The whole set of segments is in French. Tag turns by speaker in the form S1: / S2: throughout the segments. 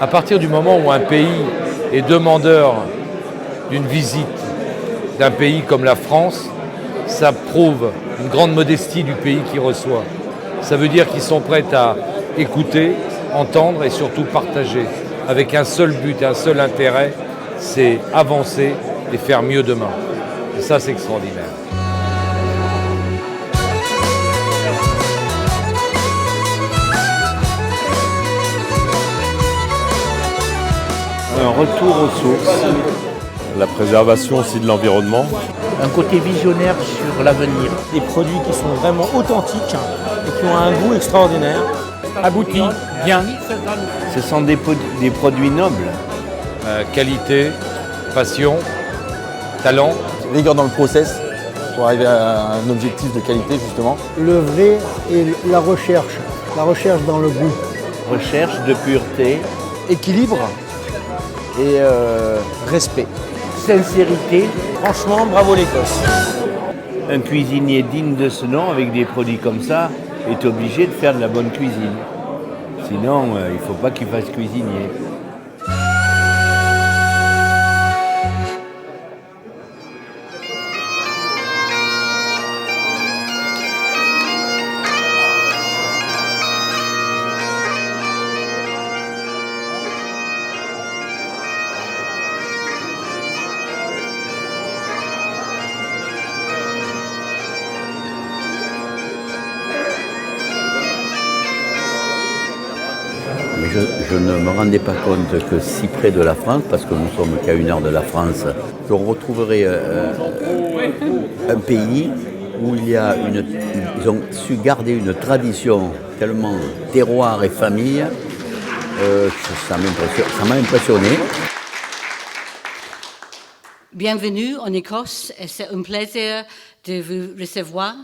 S1: À partir du moment où un pays est demandeur d'une visite d'un pays comme la France, ça prouve une grande modestie du pays qui reçoit. Ça veut dire qu'ils sont prêts à écouter, entendre et surtout partager, avec un seul but, un seul intérêt, c'est avancer et faire mieux demain. Et ça, c'est extraordinaire.
S2: Un retour aux sources.
S3: La préservation aussi de l'environnement.
S4: Un côté visionnaire sur l'avenir.
S5: Des produits qui sont vraiment authentiques et qui ont un goût extraordinaire.
S4: Abouti, bien. Ce sont des produits nobles.
S1: Qualité, passion, talent.
S6: Rigueur dans le process pour arriver à un objectif de qualité justement.
S7: Le vrai et la recherche dans le goût.
S4: Recherche de pureté.
S6: Équilibre et respect.
S4: Sincérité.
S5: Franchement, bravo l'Écosse.
S4: Un cuisinier digne de ce nom, avec des produits comme ça, est obligé de faire de la bonne cuisine. Sinon, il ne faut pas qu'il fasse cuisinier.
S8: Mais je ne me rendais pas compte que si près de la France, parce que nous sommes qu'à 1 heure de la France, qu'on retrouverait un pays où ils ont su garder une tradition tellement terroir et famille, ça m'a impressionné.
S9: Bienvenue en Écosse, c'est un plaisir de vous recevoir.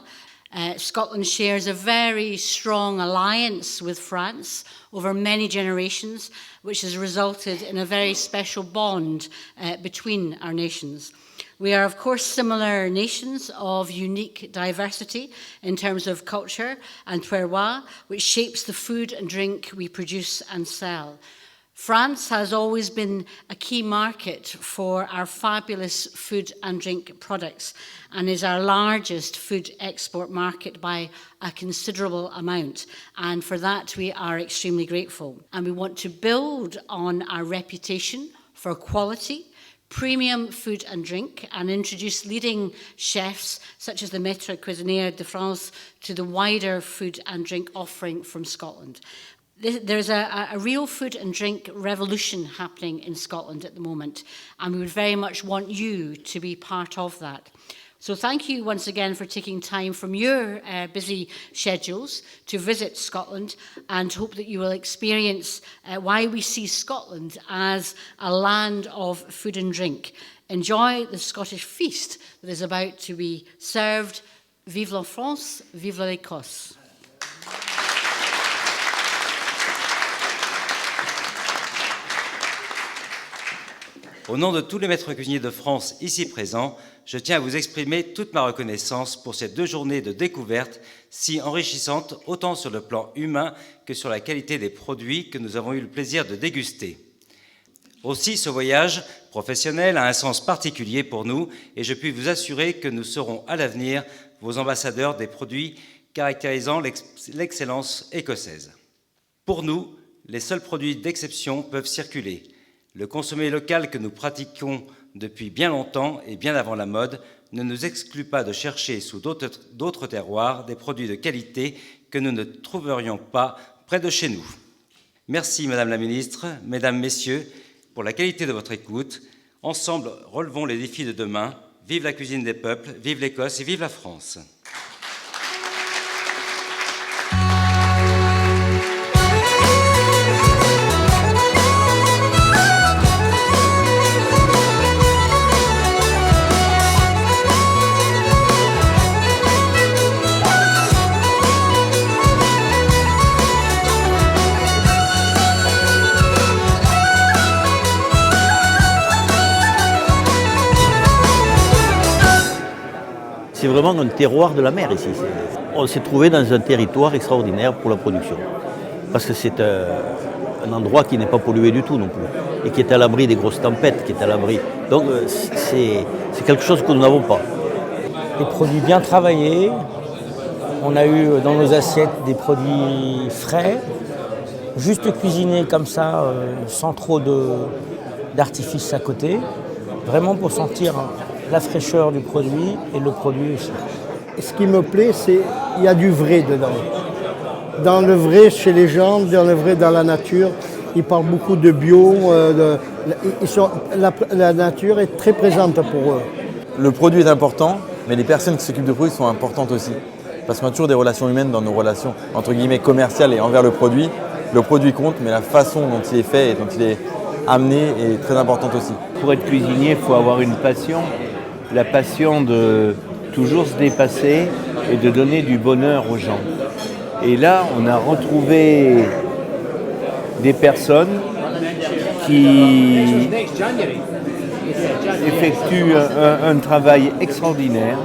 S9: Scotland shares a very strong alliance with France over many generations, which has resulted in a very special bond between our nations. We are, of course, similar nations of unique diversity in terms of culture and terroir, which shapes the food and drink we produce and sell. France has always been a key market for our fabulous food and drink products and is our largest food export market by a considerable amount. And for that, we are extremely grateful. And we want to build on our reputation for quality, premium food and drink, and introduce leading chefs such as the Maître Cuisinier de France to the wider food and drink offering from Scotland. There's a real food and drink revolution happening in Scotland at the moment, and we would very much want you to be part of that. So thank you once again for taking time from your busy schedules to visit Scotland, and hope that you will experience why we see Scotland as a land of food and drink. Enjoy the Scottish feast that is about to be served. Vive la France, vive l'Écosse.
S10: Au nom de tous les maîtres cuisiniers de France ici présents, je tiens à vous exprimer toute ma reconnaissance pour ces 2 journées de découverte si enrichissantes, autant sur le plan humain que sur la qualité des produits que nous avons eu le plaisir de déguster. Aussi, ce voyage professionnel a un sens particulier pour nous et je puis vous assurer que nous serons à l'avenir vos ambassadeurs des produits caractérisant l'excellence écossaise. Pour nous, les seuls produits d'exception peuvent circuler. Le consommer local que nous pratiquons depuis bien longtemps et bien avant la mode ne nous exclut pas de chercher sous d'autres terroirs des produits de qualité que nous ne trouverions pas près de chez nous. Merci Madame la Ministre, Mesdames, Messieurs, pour la qualité de votre écoute. Ensemble, relevons les défis de demain. Vive la cuisine des peuples, vive l'Écosse et vive la France.
S8: C'est vraiment un terroir de la mer ici. On s'est trouvé dans un territoire extraordinaire pour la production. Parce que c'est un endroit qui n'est pas pollué du tout non plus, et qui est à l'abri des grosses tempêtes, qui est à l'abri. Donc c'est quelque chose que nous n'avons pas.
S5: Des produits bien travaillés. On a eu dans nos assiettes des produits frais, juste cuisinés comme ça, sans trop d'artifice à côté, vraiment pour sentir la fraîcheur du produit et le produit aussi.
S7: Ce qui me plaît, c'est qu'il y a du vrai dedans. Dans le vrai chez les gens, dans le vrai dans la nature, ils parlent beaucoup de bio, la nature est très présente pour eux.
S6: Le produit est important, mais les personnes qui s'occupent du produit sont importantes aussi. Parce qu'on a toujours des relations humaines dans nos relations, entre guillemets, commerciales et envers le produit. Le produit compte, mais la façon dont il est fait et dont il est amené est très importante aussi.
S4: Pour être cuisinier, il faut avoir une passion. La passion de toujours se dépasser et de donner du bonheur aux gens. Et là, on a retrouvé des personnes qui effectuent un travail extraordinaire,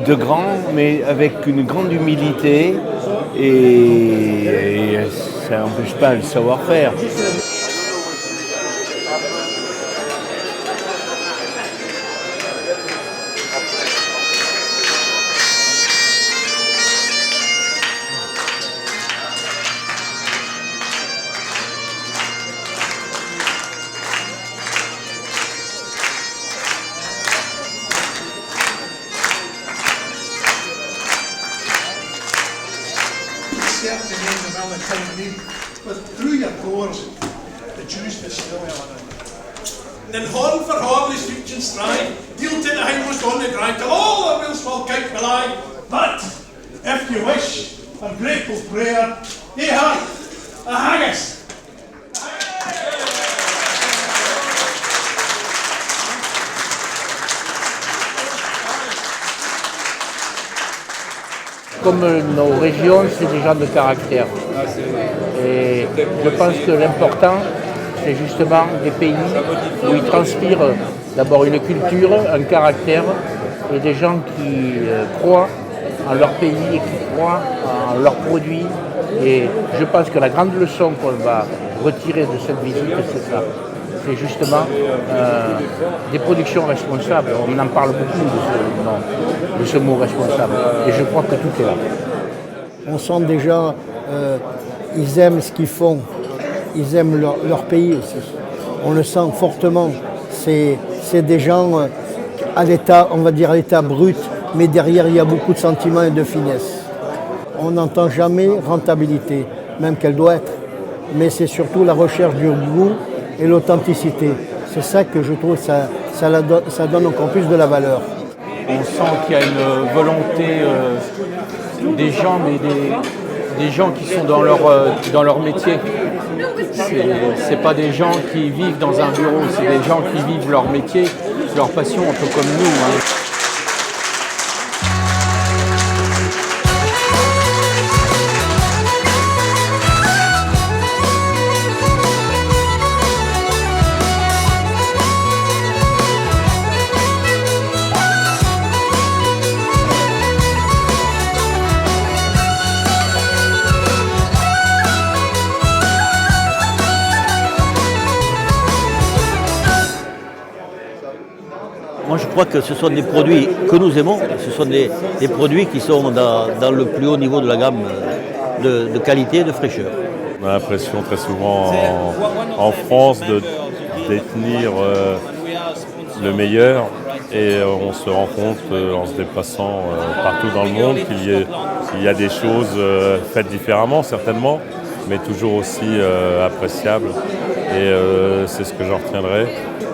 S4: de grand, mais avec une grande humilité et ça n'empêche pas le savoir-faire.
S2: Den horn for horn is future stride, deal to the hindmost on the grind, till all the wheels fall kite belie. But, if you wish, a grateful prayer, ye have a haggis.
S11: Comme nos régions, c'est des gens de caractère. Et je pense que l'important, c'est justement des pays où ils transpirent d'abord une culture, un caractère, et des gens qui croient en leur pays et qui croient en leurs produits. Et je pense que la grande leçon qu'on va retirer de cette visite, c'est ça. C'est justement des productions responsables. On en parle beaucoup de ce mot responsable. Et je crois que tout est là.
S7: On sent déjà, ils aiment ce qu'ils font. Ils aiment leur pays aussi. On le sent fortement. C'est des gens à l'état, on va dire à l'état brut, mais derrière il y a beaucoup de sentiments et de finesse. On n'entend jamais rentabilité, même qu'elle doit être. Mais c'est surtout la recherche du goût et l'authenticité. C'est ça que je trouve, ça donne encore plus de la valeur.
S5: On sent qu'il y a une volonté des gens, mais des gens qui sont dans leur métier. C'est pas des gens qui vivent dans un bureau, c'est des gens qui vivent leur métier, leur passion, un peu comme nous. Hein.
S8: Moi, je crois que ce sont des produits que nous aimons, ce sont des produits qui sont dans le plus haut niveau de la gamme de qualité et de fraîcheur.
S3: On a l'impression très souvent en France de détenir le meilleur et on se rend compte en se déplaçant partout dans le monde qu'il y a des choses faites différemment certainement, mais toujours aussi appréciables et c'est ce que j'en retiendrai.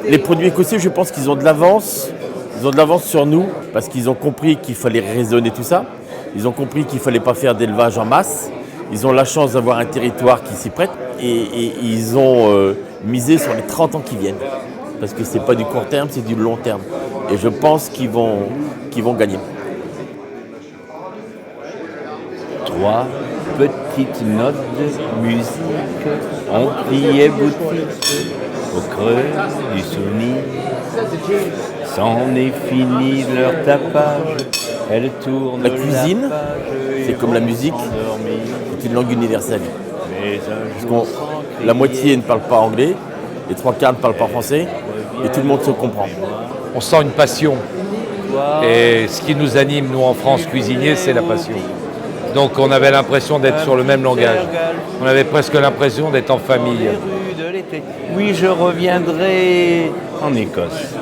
S12: Les produits écossais, je pense qu'ils ont de l'avance. Ils ont de l'avance sur nous parce qu'ils ont compris qu'il fallait raisonner tout ça. Ils ont compris qu'il ne fallait pas faire d'élevage en masse. Ils ont la chance d'avoir un territoire qui s'y prête et ils ont misé sur les 30 ans qui viennent. Parce que ce n'est pas du court terme, c'est du long terme. Et je pense qu'ils vont gagner.
S4: 3 petites notes de musique ont crié boutique au creux du souvenir. C'en est fini de leur tapage, elle tourne.
S12: La cuisine, c'est comme la musique, c'est une langue universelle. Parce que la moitié ne parle pas anglais, les 3/4 ne parlent pas français, et tout le monde se comprend.
S1: On sent une passion. Et ce qui nous anime, nous en France, cuisiniers, c'est la passion. Donc on avait l'impression d'être sur le même langage. On avait presque l'impression d'être en famille.
S4: Oui, je reviendrai en Écosse.